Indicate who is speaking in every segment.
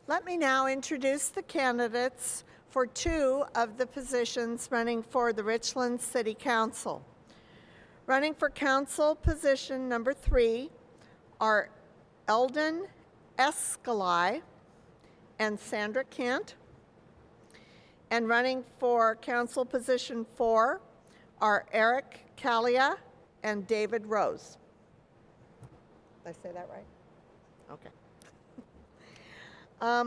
Speaker 1: Let me now introduce the candidates for two of the positions running for the Richland City Council. Running for council position number 3 are Eldon Escalay and Sandra Kent. And running for council position 4 are Eric Calia and David Rose. Did I say that right? Okay.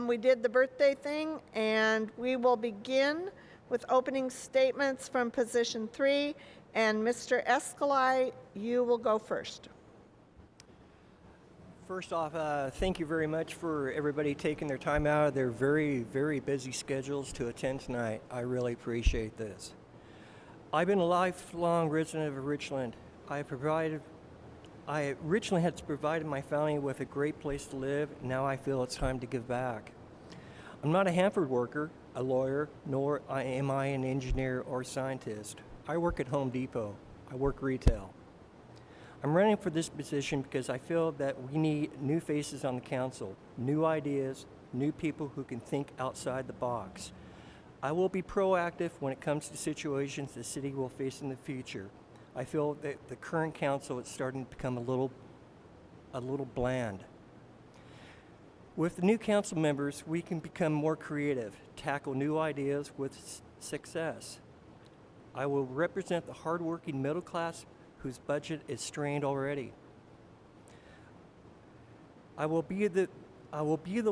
Speaker 1: We did the birthday thing, and we will begin with opening statements from position 3. And Mr. Escalay, you will go first.
Speaker 2: First off, thank you very much for everybody taking their time out of their very, very busy schedules to attend tonight. I really appreciate this. I've been a lifelong resident of Richland. Richland has provided my family with a great place to live. Now I feel it's time to give back. I'm not a Hanford worker, a lawyer, nor am I an engineer or scientist. I work at Home Depot. I work retail. I'm running for this position because I feel that we need new faces on the council, new ideas, new people who can think outside the box. I will be proactive when it comes to situations the city will face in the future. I feel that the current council is starting to become a little bland. With the new council members, we can become more creative, tackle new ideas with success. I will represent the hardworking middle class whose budget is strained already. I will be the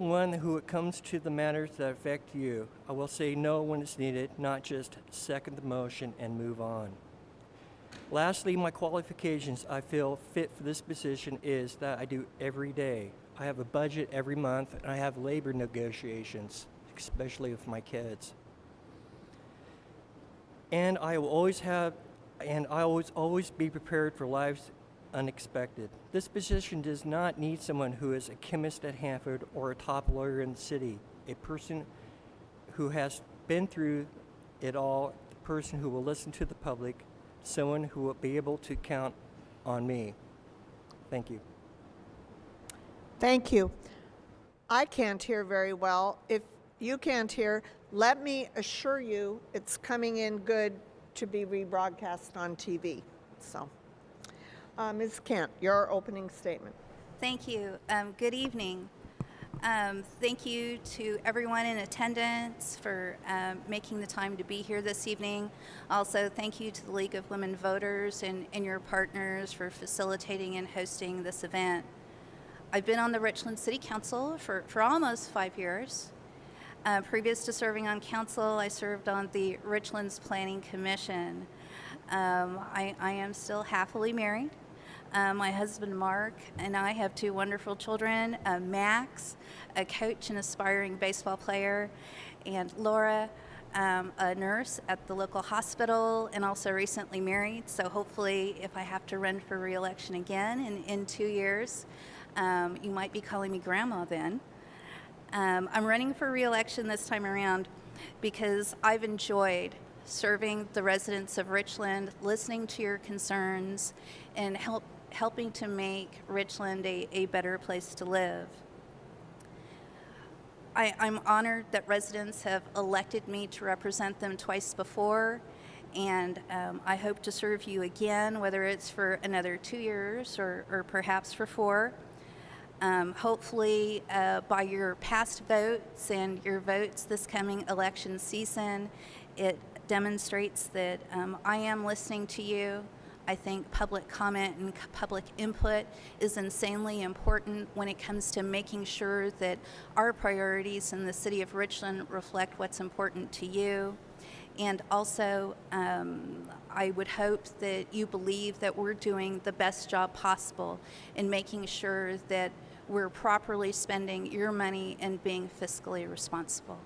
Speaker 2: one who it comes to the matters that affect you. I will say no when it's needed, not just second the motion and move on. Lastly, my qualifications I feel fit for this position is that I do every day. I have a budget every month, and I have labor negotiations, especially with my kids. And I will always be prepared for life's unexpected. This position does not need someone who is a chemist at Hanford or a top lawyer in the city. A person who has been through it all, the person who will listen to the public, someone who will be able to count on me. Thank you.
Speaker 1: Thank you. I can't hear very well. If you can't hear, let me assure you it's coming in good to be rebroadcast on TV. So, Ms. Kent, your opening statement.
Speaker 3: Thank you. Good evening. Thank you to everyone in attendance for making the time to be here this evening. Also, thank you to the League of Women Voters and your partners for facilitating and hosting this event. I've been on the Richland City Council for almost 5 years. Previous to serving on council, I served on the Richlands Planning Commission. I am still happily married. My husband Mark and I have 2 wonderful children, Max, a coach and aspiring baseball player, and Laura, a nurse at the local hospital and also recently married. So hopefully if I have to run for re-election again in 2 years, you might be calling me grandma then. I'm running for re-election this time around because I've enjoyed serving the residents of Richland, listening to your concerns, and helping to make Richland a better place to live. I'm honored that residents have elected me to represent them twice before, and I hope to serve you again, whether it's for another 2 years or perhaps for 4. Hopefully by your past votes and your votes this coming election season, it demonstrates that I am listening to you. I think public comment and public input is insanely important when it comes to making sure that our priorities in the city of Richland reflect what's important to you. And also, I would hope that you believe that we're doing the best job possible in making sure that we're properly spending your money and being fiscally responsible.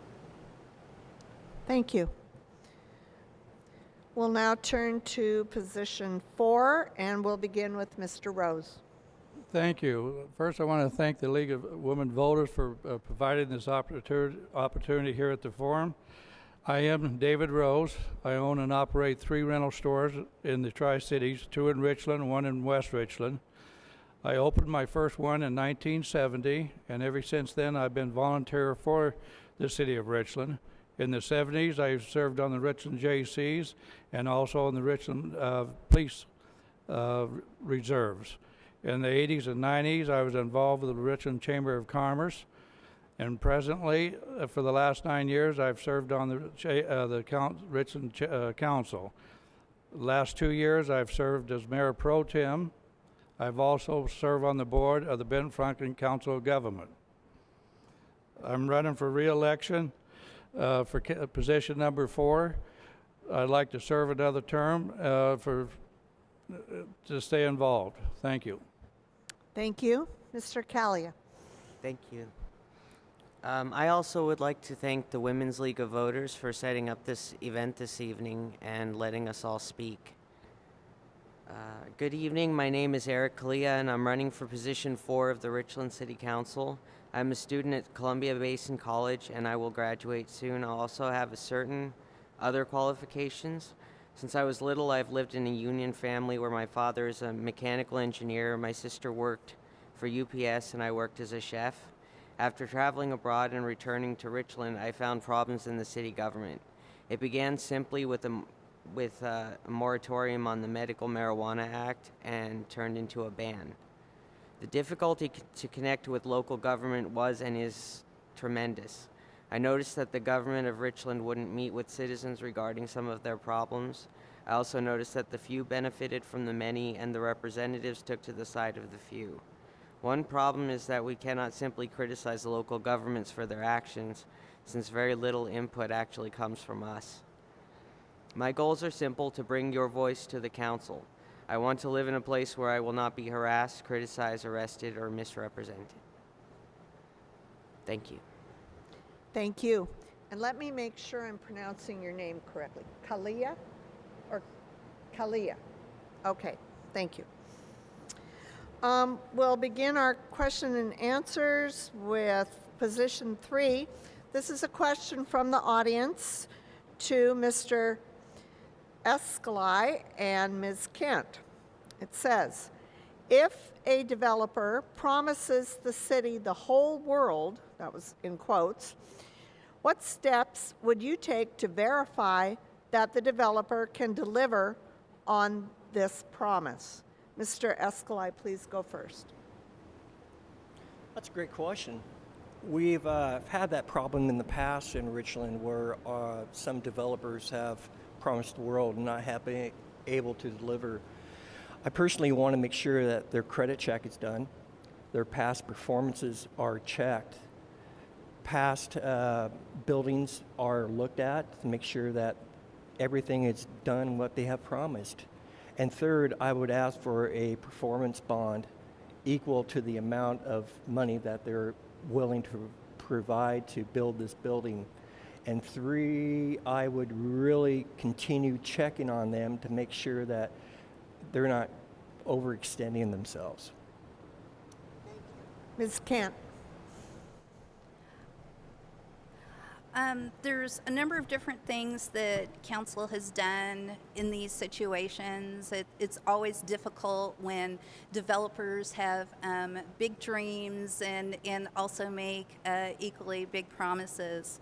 Speaker 1: Thank you. We'll now turn to position 4, and we'll begin with Mr. Rose.
Speaker 4: Thank you. First, I want to thank the League of Women Voters for providing this opportunity here at the forum. I am David Rose. I own and operate 3 rental stores in the Tri-Cities, 2 in Richland, 1 in West Richland. I opened my first one in 1970, and ever since then I've been volunteer for the city of Richland. In the 70s, I served on the Richland JCs and also on the Richland Police Reserves. In the 80s and 90s, I was involved with the Richland Chamber of Commerce, and presently, for the last 9 years, I've served on the Richland Council. The last 2 years, I've served as Mayor Pro Tem. I've also served on the board of the Ben Franklin Council of Government. I'm running for re-election for position number 4. I'd like to serve another term to stay involved. Thank you.
Speaker 1: Thank you. Mr. Calia.
Speaker 5: Thank you. I also would like to thank the Women's League of Voters for setting up this event this evening and letting us all speak. Good evening. My name is Eric Kalia, and I'm running for position 4 of the Richland City Council. I'm a student at Columbia Basin College, and I will graduate soon. I'll also have certain other qualifications. Since I was little, I've lived in a union family where my father is a mechanical engineer, my sister worked for UPS, and I worked as a chef. After traveling abroad and returning to Richland, I found problems in the city government. It began simply with a moratorium on the Medical Marijuana Act and turned into a ban. The difficulty to connect with local government was and is tremendous. I noticed that the government of Richland wouldn't meet with citizens regarding some of their problems. I also noticed that the few benefited from the many and the representatives took to the side of the few. One problem is that we cannot simply criticize the local governments for their actions, since very little input actually comes from us. My goals are simple: to bring your voice to the council. I want to live in a place where I will not be harassed, criticized, arrested, or misrepresented. Thank you.
Speaker 1: Thank you. And let me make sure I'm pronouncing your name correctly. Kalia or Kalia? Okay, thank you. We'll begin our question and answers with position 3. This is a question from the audience to Mr. Escalay and Ms. Kent. It says, if a developer promises the city the whole world, that was in quotes, what steps would you take to verify that the developer can deliver on this promise? Mr. Escalay, please go first.
Speaker 2: That's a great question. We've had that problem in the past in Richland where some developers have promised the world and not have been able to deliver. I personally want to make sure that their credit check is done, their past performances are checked, past buildings are looked at to make sure that everything is done what they have promised. And third, I would ask for a performance bond equal to the amount of money that they're willing to provide to build this building. And 3, I would really continue checking on them to make sure that they're not overextending themselves.
Speaker 1: Ms. Kent.
Speaker 3: There's a number of different things that council has done in these situations. It's always difficult when developers have big dreams and also make equally big promises.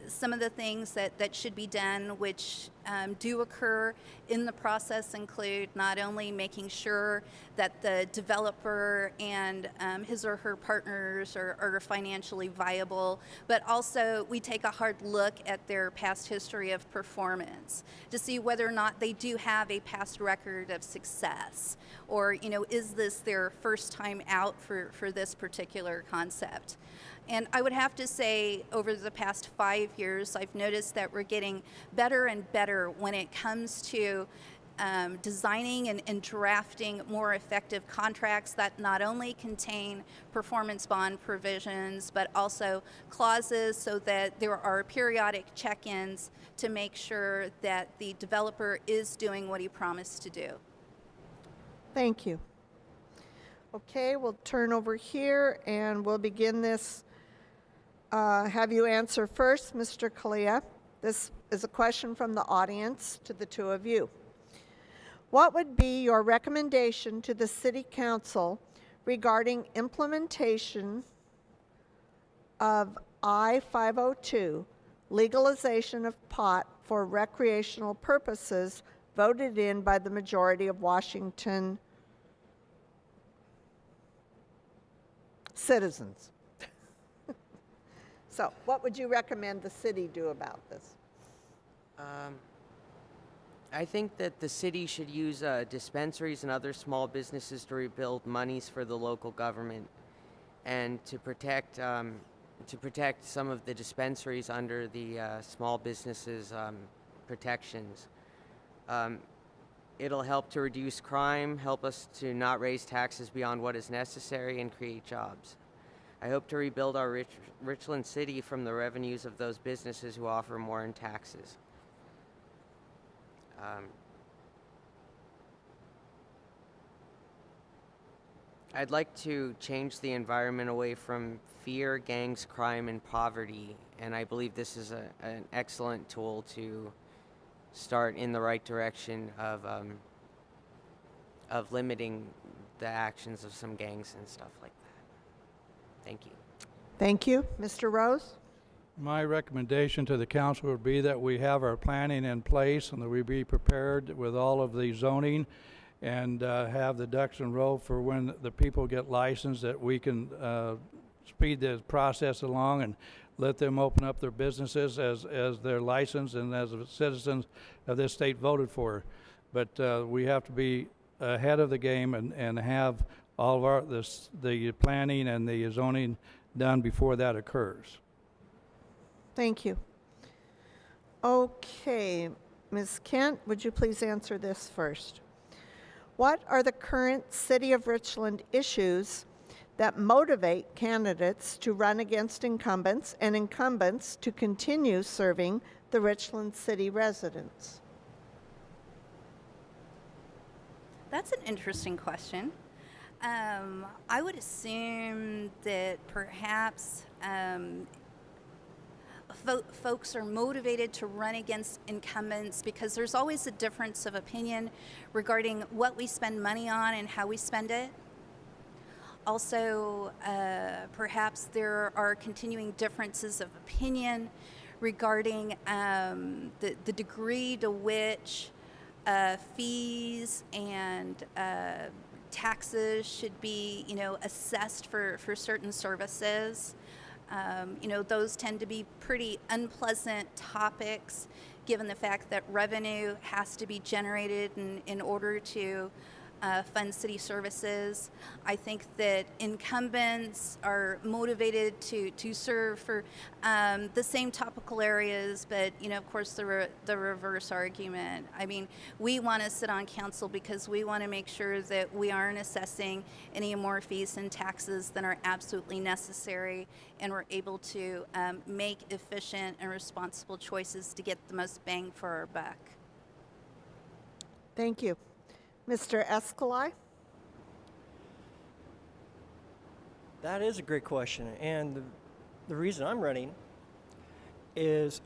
Speaker 3: Some of the things that should be done, which do occur in the process, include not only making sure that the developer and his or her partners are financially viable, but also we take a hard look at their past history of performance to see whether or not they do have a past record of success, or is this their first time out for this particular concept. And I would have to say, over the past 5 years, I've noticed that we're getting better and better when it comes to designing and drafting more effective contracts that not only contain performance bond provisions, but also clauses so that there are periodic check-ins to make sure that the developer is doing what he promised to do.
Speaker 1: Thank you. Okay, we'll turn over here and we'll begin this. Have you answer first, Mr. Kalia. This is a question from the audience to the two of you. What would be your recommendation to the City Council regarding implementation of I-502, legalization of pot for recreational purposes, voted in by the majority of Washington citizens? So, what would you recommend the city do about this?
Speaker 5: I think that the city should use dispensaries and other small businesses to rebuild monies for the local government, and to protect some of the dispensaries under the small businesses protections. It'll help to reduce crime, help us to not raise taxes beyond what is necessary, and create jobs. I hope to rebuild our Richland city from the revenues of those businesses who offer more in taxes. I'd like to change the environment away from fear, gangs, crime, and poverty, and I believe this is an excellent tool to start in the right direction of limiting the actions of some gangs and stuff like that. Thank you.
Speaker 1: Thank you. Mr. Rose?
Speaker 4: My recommendation to the council would be that we have our planning in place and that we be prepared with all of the zoning and have the ducks in a row for when the people get licensed, that we can speed the process along and let them open up their businesses as they're licensed and as citizens of this state voted for. But we have to be ahead of the game and have all of the planning and the zoning done before that occurs.
Speaker 1: Thank you. Okay, Ms. Kent, would you please answer this first? What are the current City of Richland issues that motivate candidates to run against incumbents and incumbents to continue serving the Richland City residents?
Speaker 3: That's an interesting question. I would assume that perhaps folks are motivated to run against incumbents because there's always a difference of opinion regarding what we spend money on and how we spend it. Also, perhaps there are continuing differences of opinion regarding the degree to which fees and taxes should be, assessed for certain services. Those tend to be pretty unpleasant topics, given the fact that revenue has to be generated in order to fund city services. I think that incumbents are motivated to serve for the same topical areas, but of course the reverse argument. I mean, we want to sit on council because we want to make sure that we aren't assessing any more fees and taxes than are absolutely necessary, and we're able to make efficient and responsible choices to get the most bang for our buck.
Speaker 1: Thank you. Mr. Escalay?
Speaker 2: That is a great question, and the reason I'm running is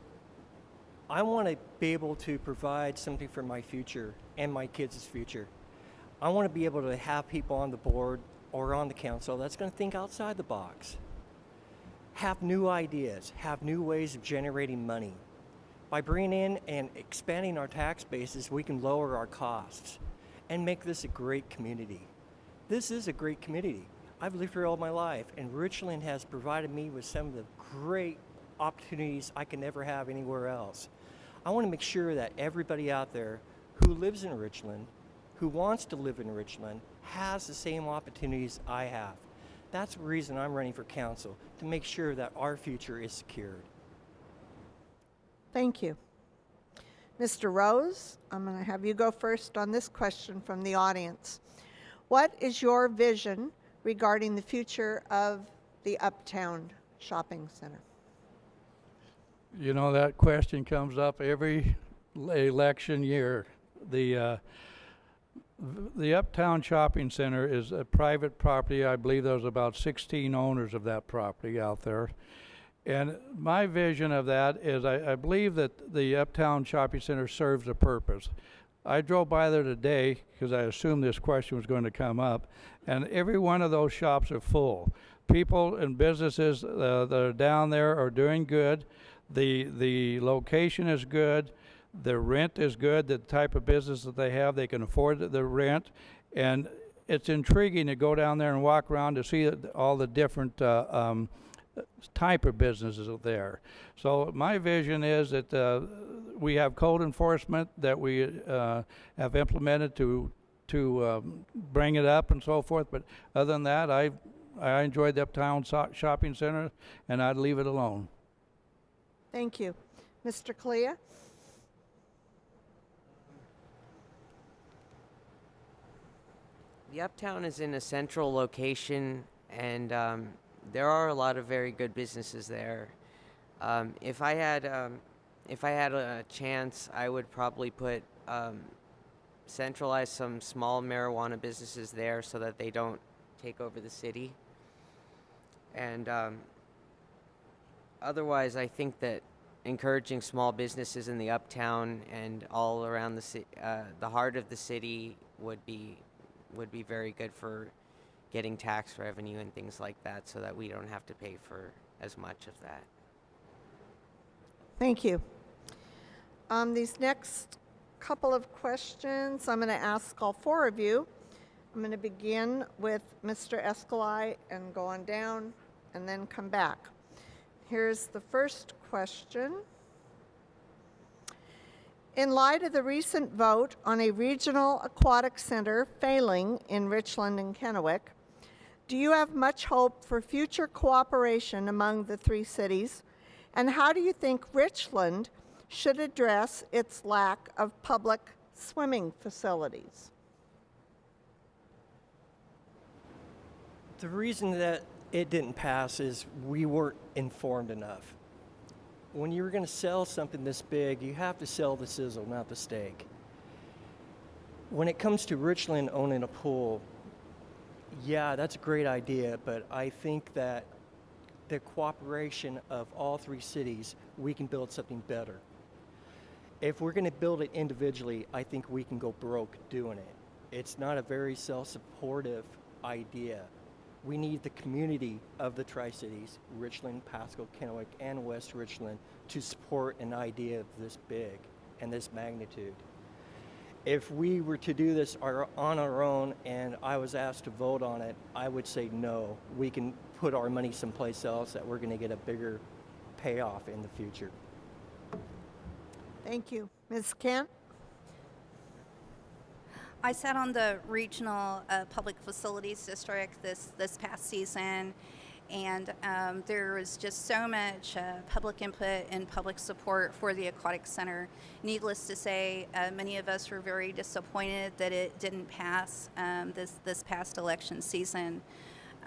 Speaker 2: I want to be able to provide something for my future and my kids' future. I want to be able to have people on the board or on the council that's going to think outside the box, have new ideas, have new ways of generating money. By bringing in and expanding our tax bases, we can lower our costs and make this a great community. This is a great community. I've lived here all my life, and Richland has provided me with some of the great opportunities I can never have anywhere else. I want to make sure that everybody out there who lives in Richland, who wants to live in Richland, has the same opportunities I have. That's the reason I'm running for council, to make sure that our future is secured.
Speaker 1: Thank you. Mr. Rose, I'm going to have you go first on this question from the audience. What is your vision regarding the future of the Uptown Shopping Center?
Speaker 4: That question comes up every election year. The Uptown Shopping Center is a private property. I believe there's about 16 owners of that property out there. And my vision of that is I believe that the Uptown Shopping Center serves a purpose. I drove by there today because I assumed this question was going to come up, and every one of those shops are full. People and businesses that are down there are doing good. The location is good. The rent is good. The type of business that they have, they can afford the rent, and it's intriguing to go down there and walk around to see all the different type of businesses there. So my vision is that we have code enforcement that we have implemented to bring it up and so forth. But other than that, I enjoyed the Uptown Shopping Center, and I'd leave it alone.
Speaker 1: Thank you. Mr. Kalia?
Speaker 5: The Uptown is in a central location, and there are a lot of very good businesses there. If I had a chance, I would probably put centralize some small marijuana businesses there so that they don't take over the city. And otherwise, I think that encouraging small businesses in the Uptown and all around the heart of the city would be very good for getting tax revenue and things like that, so that we don't have to pay for as much of that.
Speaker 1: Thank you. These next couple of questions, I'm going to ask all four of you. I'm going to begin with Mr. Escalay and go on down and then come back. Here's the first question. In light of the recent vote on a regional aquatic center failing in Richland and Kennewick, do you have much hope for future cooperation among the three cities? And how do you think Richland should address its lack of public swimming facilities?
Speaker 2: The reason that it didn't pass is we weren't informed enough. When you're going to sell something this big, you have to sell the sizzle, not the steak. When it comes to Richland owning a pool, yeah, that's a great idea, but I think that the cooperation of all three cities, we can build something better. If we're going to build it individually, I think we can go broke doing it. It's not a very self-supportive idea. We need the community of the Tri-Cities, Richland, Pasco, Kennewick, and West Richland, to support an idea this big and this magnitude. If we were to do this on our own and I was asked to vote on it, I would say no. We can put our money someplace else that we're going to get a bigger payoff in the future.
Speaker 1: Thank you. Ms. Kent?
Speaker 3: I sat on the Regional Public Facilities District this past season, and there was just so much public input and public support for the Aquatic Center. Needless to say, many of us were very disappointed that it didn't pass this past election season.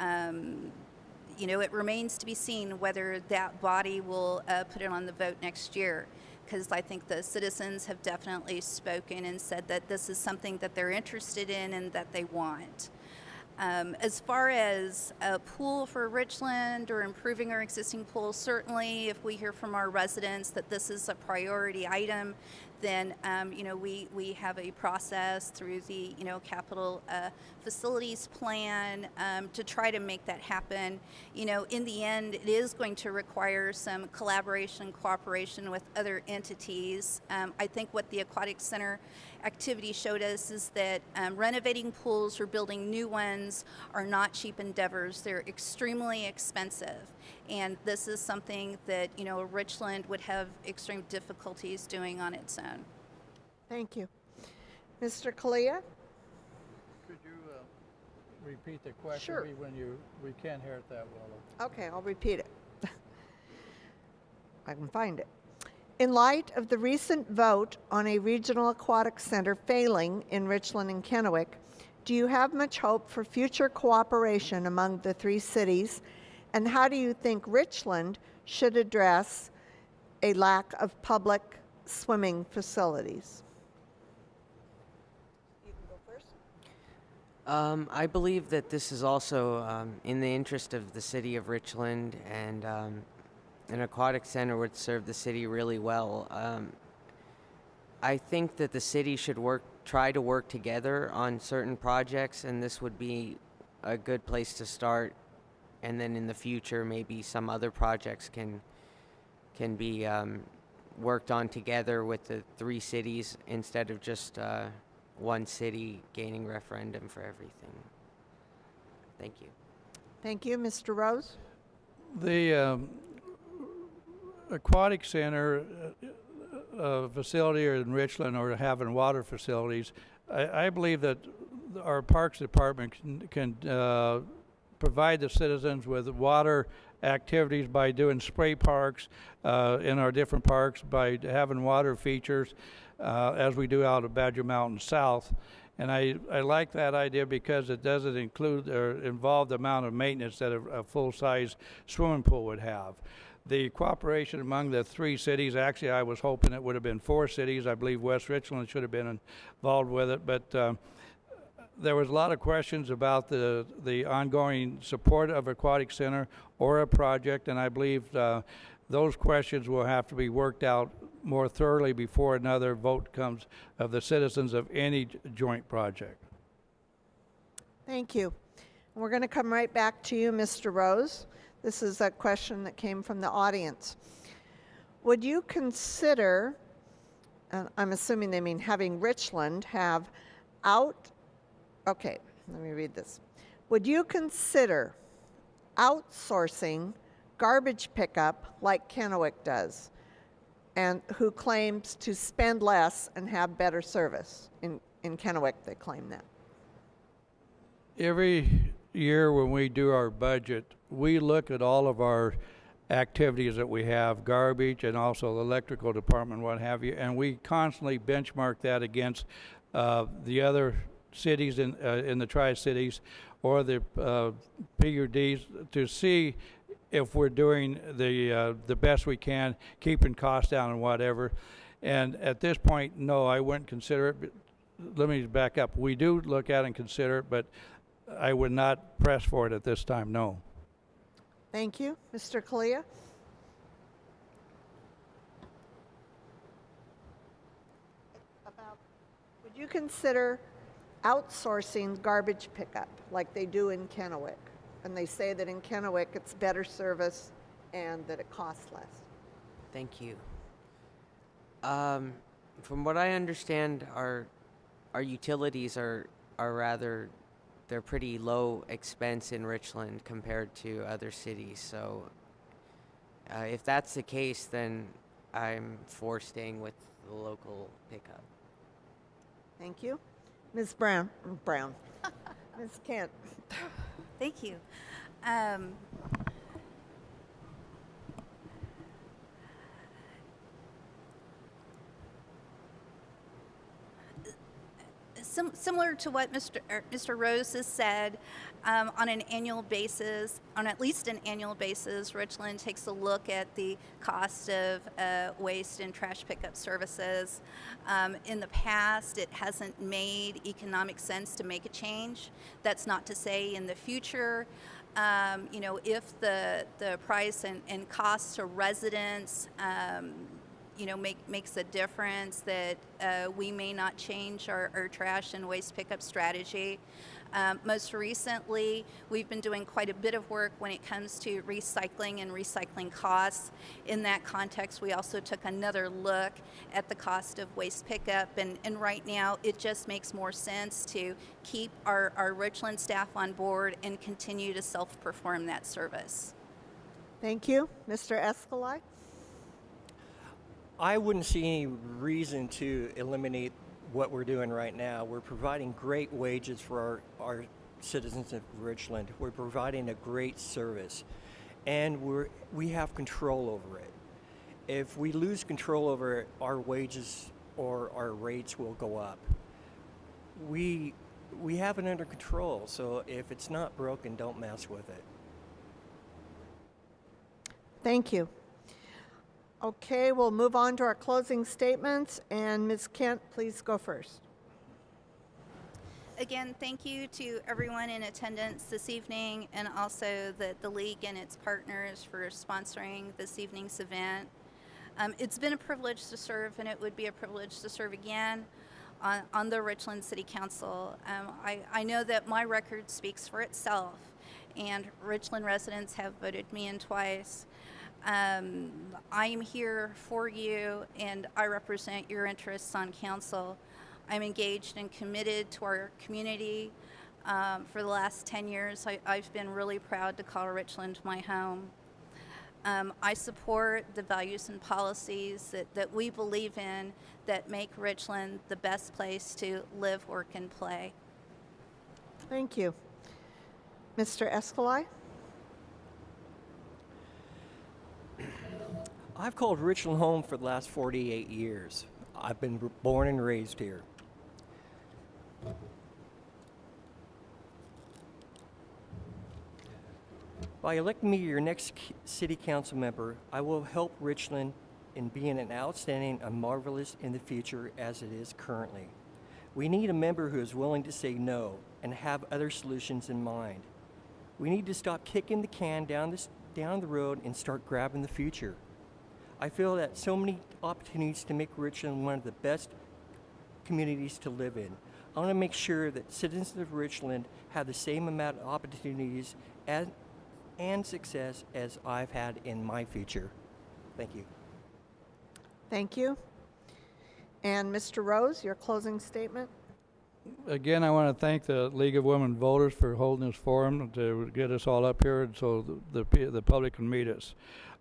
Speaker 3: It remains to be seen whether that body will put it on the vote next year, because I think the citizens have definitely spoken and said that this is something that they're interested in and that they want. As far as a pool for Richland or improving our existing pool, certainly if we hear from our residents that this is a priority item, then we have a process through the capital facilities plan to try to make that happen. In the end, it is going to require some collaboration, cooperation with other entities. I think what the Aquatic Center activity showed us is that renovating pools or building new ones are not cheap endeavors. They're extremely expensive. And this is something that, Richland would have extreme difficulties doing on its own.
Speaker 1: Thank you. Mr. Kalia?
Speaker 4: Could you repeat the question?
Speaker 1: Sure.
Speaker 4: We can't hear it that well.
Speaker 1: Okay, I'll repeat it. I can find it. In light of the recent vote on a regional aquatic center failing in Richland and Kennewick, do you have much hope for future cooperation among the three cities? And how do you think Richland should address a lack of public swimming facilities? You can go first.
Speaker 5: I believe that this is also in the interest of the city of Richland, and an aquatic center would serve the city really well. I think that the city should try to work together on certain projects, and this would be a good place to start. And then in the future, maybe some other projects can be worked on together with the three cities instead of just one city gaining referendum for everything. Thank you.
Speaker 1: Thank you. Mr. Rose?
Speaker 4: The aquatic center facility in Richland, or having water facilities, I believe that our Parks Department can provide the citizens with water activities by doing spray parks in our different parks, by having water features as we do out of Badger Mountain South. And I like that idea because it doesn't include or involve the amount of maintenance that a full-size swimming pool would have. The cooperation among the three cities, actually I was hoping it would have been 4 cities. I believe West Richland should have been involved with it, but there was a lot of questions about the ongoing support of Aquatic Center or a project, and I believe those questions will have to be worked out more thoroughly before another vote comes of the citizens of any joint project.
Speaker 1: Thank you. We're going to come right back to you, Mr. Rose. This is a question that came from the audience. Would you consider, and I'm assuming they mean having Richland have okay, let me read this. Would you consider outsourcing garbage pickup like Kennewick does, and who claims to spend less and have better service? In Kennewick, they claim that.
Speaker 4: Every year when we do our budget, we look at all of our activities that we have, garbage and also the electrical department, what have you, and we constantly benchmark that against the other cities in the Tri-Cities or the PUDs to see if we're doing the best we can, keeping costs down and whatever. And at this point, no, I wouldn't consider it. But let me back up. We do look at and consider it, but I would not press for it at this time, no.
Speaker 1: Thank you. Mr. Kalia? Would you consider outsourcing garbage pickup like they do in Kennewick? And they say that in Kennewick it's better service and that it costs less.
Speaker 5: Thank you. From what I understand, our utilities are rather, they're pretty low expense in Richland compared to other cities. So if that's the case, then I'm for staying with the local pickup.
Speaker 1: Thank you. Ms. Brown. Ms. Kent.
Speaker 3: Thank you. Similar to what Mr. Rose has said, on an annual basis, on at least an annual basis, Richland takes a look at the cost of waste and trash pickup services. In the past, it hasn't made economic sense to make a change. That's not to say in the future, if the price and cost to residents makes a difference, that we may not change our trash and waste pickup strategy. Most recently, we've been doing quite a bit of work when it comes to recycling and recycling costs. In that context, we also took another look at the cost of waste pickup, and right now it just makes more sense to keep our Richland staff on board and continue to self-perform that service.
Speaker 1: Thank you. Mr. Escalay?
Speaker 2: I wouldn't see any reason to eliminate what we're doing right now. We're providing great wages for our citizens of Richland. We're providing a great service, and we have control over it. If we lose control over it, our wages or our rates will go up. We have it under control, so if it's not broken, don't mess with it.
Speaker 1: Thank you. Okay, we'll move on to our closing statements, and Ms. Kent, please go first.
Speaker 3: Again, thank you to everyone in attendance this evening, and also the League and its partners for sponsoring this evening's event. It's been a privilege to serve, and it would be a privilege to serve again on the Richland City Council. I know that my record speaks for itself, and Richland residents have voted me in twice. I am here for you, and I represent your interests on council. I'm engaged and committed to our community. For the last 10 years, I've been really proud to call Richland my home. I support the values and policies that we believe in that make Richland the best place to live, work, and play.
Speaker 1: Thank you. Mr. Escalay?
Speaker 2: I've called Richland home for the last 48 years. I've been born and raised here. By electing me your next city council member, I will help Richland in being an outstanding and marvelous in the future as it is currently. We need a member who is willing to say no and have other solutions in mind. We need to stop kicking the can down the road and start grabbing the future. I feel that so many opportunities to make Richland one of the best communities to live in. I want to make sure that citizens of Richland have the same amount of opportunities and success as I've had in my future. Thank you.
Speaker 1: Thank you. And Mr. Rose, your closing statement?
Speaker 4: Again, I want to thank the League of Women Voters for holding this forum to get us all up here so the public can meet us.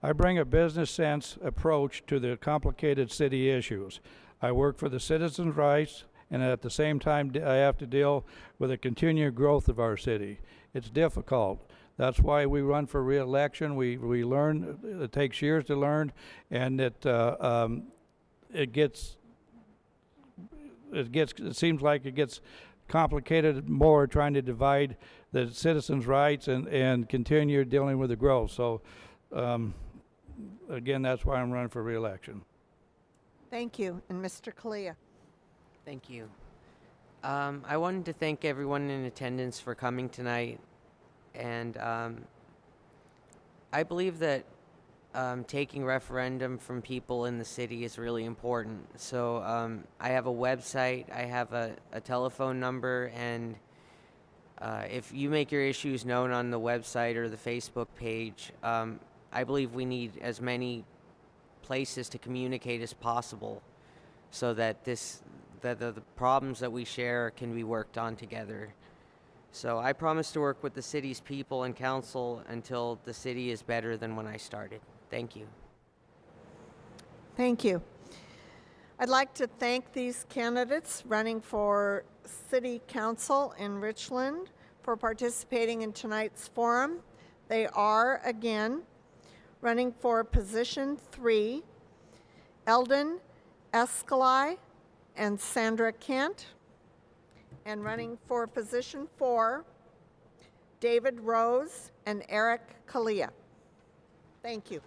Speaker 4: I bring a business sense approach to the complicated city issues. I work for the citizens' rights, and at the same time I have to deal with the continued growth of our city. It's difficult. That's why we run for re-election. We learn. It takes years to learn, and it seems like it gets complicated more trying to divide the citizens' rights and continue dealing with the growth. So, again, that's why I'm running for re-election.
Speaker 1: Thank you. And Mr. Kalia?
Speaker 5: Thank you. I wanted to thank everyone in attendance for coming tonight. And I believe that taking referendum from people in the city is really important. So I have a website, I have a telephone number, and if you make your issues known on the website or the Facebook page, I believe we need as many places to communicate as possible so that the problems that we share can be worked on together. So I promise to work with the city's people and council until the city is better than when I started. Thank you.
Speaker 1: Thank you. I'd like to thank these candidates running for City Council in Richland for participating in tonight's forum. They are, again, running for position 3, Eldon Escalay and Sandra Kent. And running for position 4, David Rose and Eric Kalia. Thank you.